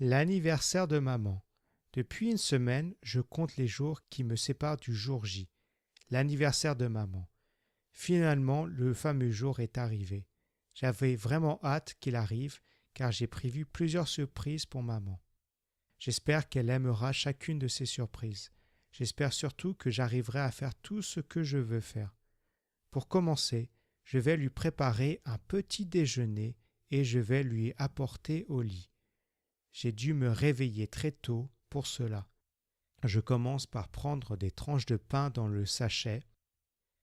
L'anniversaire de maman. Depuis une semaine, je compte les jours qui me séparent du jour J, l'anniversaire de maman. Finalement, le fameux jour est arrivé. J'avais vraiment hâte qu'il arrive car j'ai prévu plusieurs surprises pour maman. J'espère qu'elle aimera chacune de ces surprises. J'espère surtout que j'arriverai à faire tout ce que je veux faire. Pour commencer, je vais lui préparer un petit déjeuner et je vais lui apporter au lit. J'ai dû me réveiller très tôt pour cela. Je commence par prendre des tranches de pain dans le sachet.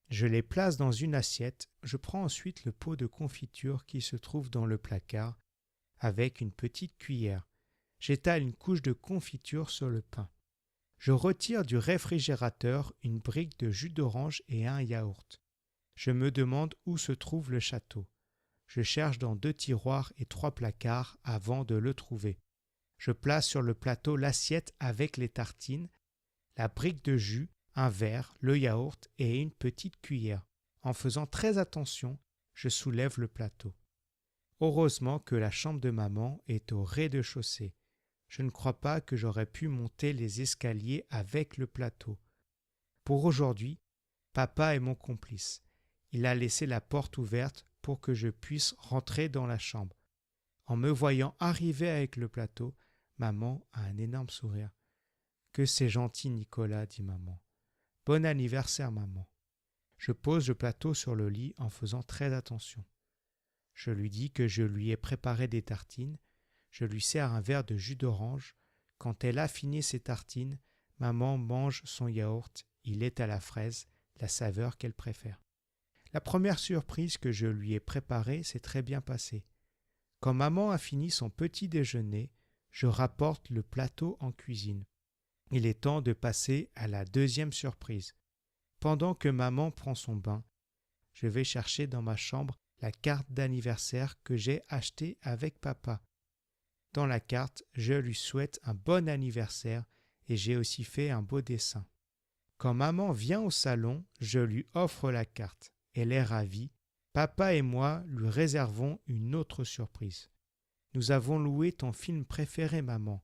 Je les place dans une assiette. Je prends ensuite le pot de confiture qui se trouve dans le placard avec une petite cuillère. J'étale une couche de confiture sur le pain. Je retire du réfrigérateur une brique de jus d'orange et un yaourt. Je me demande où se trouve le château. Je cherche dans 2 tiroirs et 3 placards avant de le trouver. Je place sur le plateau l'assiette avec les tartines, la brique de jus, un verre, le yaourt et une petite cuillère. En faisant très attention, je soulève le plateau. Heureusement que la chambre de maman est au rez-de-chaussée. Je ne crois pas que j'aurais pu monter les escaliers avec le plateau. Pour aujourd'hui, papa est mon complice. Il a laissé la porte ouverte pour que je puisse rentrer dans la chambre. En me voyant arriver avec le plateau, maman a un énorme sourire. « Que c'est gentil, Nicolas, » dit maman. « Bon anniversaire, maman. » Je pose le plateau sur le lit en faisant très attention. Je lui dis que je lui ai préparé des tartines. Je lui sers un verre de jus d'orange. Quand elle a fini ses tartines, maman mange son yaourt. Il est à la fraise, la saveur qu'elle préfère. La première surprise que je lui ai préparée s'est très bien passée. Quand maman a fini son petit déjeuner, je rapporte le plateau en cuisine. Il est temps de passer à la deuxième surprise. Pendant que maman prend son bain, je vais chercher dans ma chambre la carte d'anniversaire que j'ai achetée avec papa. Dans la carte, je lui souhaite un bon anniversaire et j'ai aussi fait un beau dessin. Quand maman vient au salon, je lui offre la carte. Elle est ravie. Papa et moi lui réservons une autre surprise. Nous avons loué ton film préféré, maman.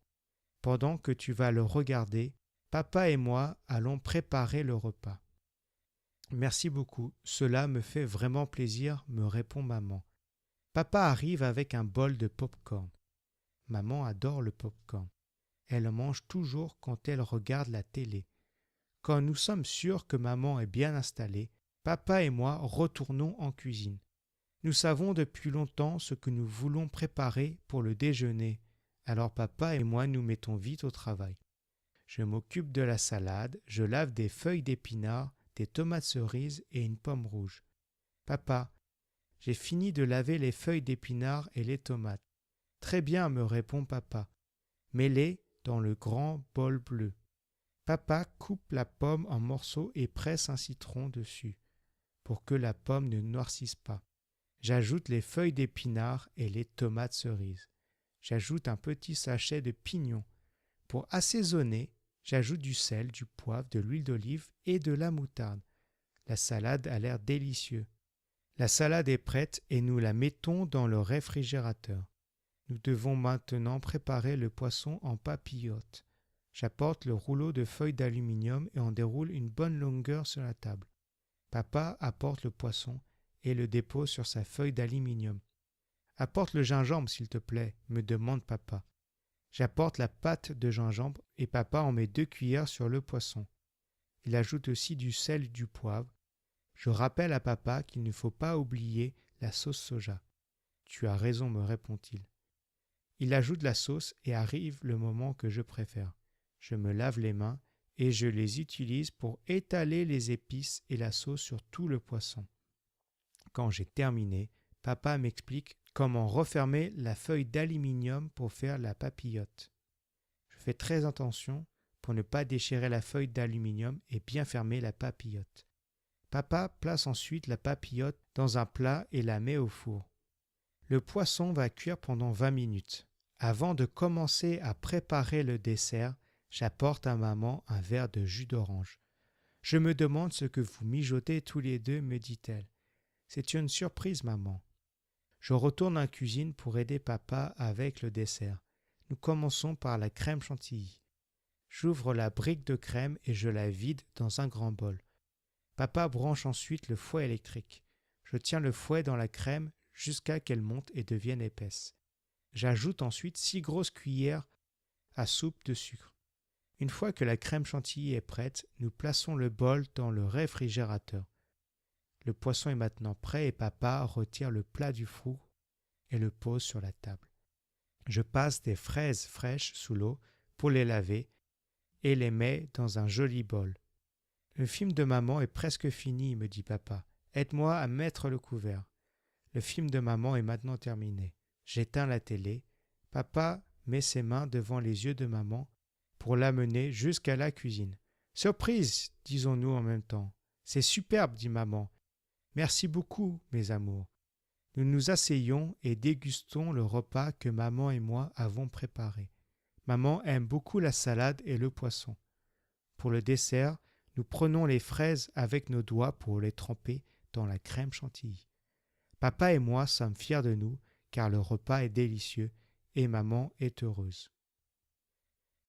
Pendant que tu vas le regarder, papa et moi allons préparer le repas. Merci beaucoup, cela me fait vraiment plaisir, me répond maman. Papa arrive avec un bol de pop-corn. Maman adore le pop-corn. Elle en mange toujours quand elle regarde la télé. Quand nous sommes sûrs que maman est bien installée, papa et moi retournons en cuisine. Nous savons depuis longtemps ce que nous voulons préparer pour le déjeuner. Alors papa et moi nous mettons vite au travail. Je m'occupe de la salade, je lave des feuilles d'épinards, des tomates cerises et une pomme rouge. Papa, j'ai fini de laver les feuilles d'épinards et les tomates. Très bien, me répond papa. Mets-les dans le grand bol bleu. Papa coupe la pomme en morceaux et presse un citron dessus, pour que la pomme ne noircisse pas. J'ajoute les feuilles d'épinards et les tomates cerises. J'ajoute un petit sachet de pignon. Pour assaisonner, j'ajoute du sel, du poivre, de l'huile d'olive et de la moutarde. La salade a l'air délicieuse. La salade est prête et nous la mettons dans le réfrigérateur. Nous devons maintenant préparer le poisson en papillote. J'apporte le rouleau de feuilles d'aluminium et en déroule une bonne longueur sur la table. Papa apporte le poisson et le dépose sur sa feuille d'aluminium. « Apporte le gingembre, s'il te plaît, » me demande papa. J'apporte la pâte de gingembre et papa en met 2 cuillères sur le poisson. Il ajoute aussi du sel et du poivre. Je rappelle à papa qu'il ne faut pas oublier la sauce soja. « Tu as raison, » me répond-il. Il ajoute la sauce et arrive le moment que je préfère. Je me lave les mains et je les utilise pour étaler les épices et la sauce sur tout le poisson. Quand j'ai terminé, papa m'explique comment refermer la feuille d'aluminium pour faire la papillote. Je fais très attention pour ne pas déchirer la feuille d'aluminium et bien fermer la papillote. Papa place ensuite la papillote dans un plat et la met au four. Le poisson va cuire pendant 20 minutes. Avant de commencer à préparer le dessert, j'apporte à maman un verre de jus d'orange. « Je me demande ce que vous mijotez tous les deux, » me dit-elle. « C'est une surprise, maman. » Je retourne en cuisine pour aider papa avec le dessert. Nous commençons par la crème chantilly. J'ouvre la brique de crème et je la vide dans un grand bol. Papa branche ensuite le fouet électrique. Je tiens le fouet dans la crème jusqu'à qu'elle monte et devienne épaisse. J'ajoute ensuite 6 grosses cuillères à soupe de sucre. Une fois que la crème chantilly est prête, nous plaçons le bol dans le réfrigérateur. Le poisson est maintenant prêt et papa retire le plat du four et le pose sur la table. Je passe des fraises fraîches sous l'eau pour les laver et les mets dans un joli bol. Le film de maman est presque fini, me dit papa. Aide-moi à mettre le couvert. Le film de maman est maintenant terminé. J'éteins la télé. Papa met ses mains devant les yeux de maman pour l'amener jusqu'à la cuisine. Surprise, disons-nous en même temps. C'est superbe, dit maman. Merci beaucoup, mes amours. Nous nous asseyons et dégustons le repas que maman et moi avons préparé. Maman aime beaucoup la salade et le poisson. Pour le dessert, nous prenons les fraises avec nos doigts pour les tremper dans la crème chantilly. Papa et moi sommes fiers de nous car le repas est délicieux et maman est heureuse.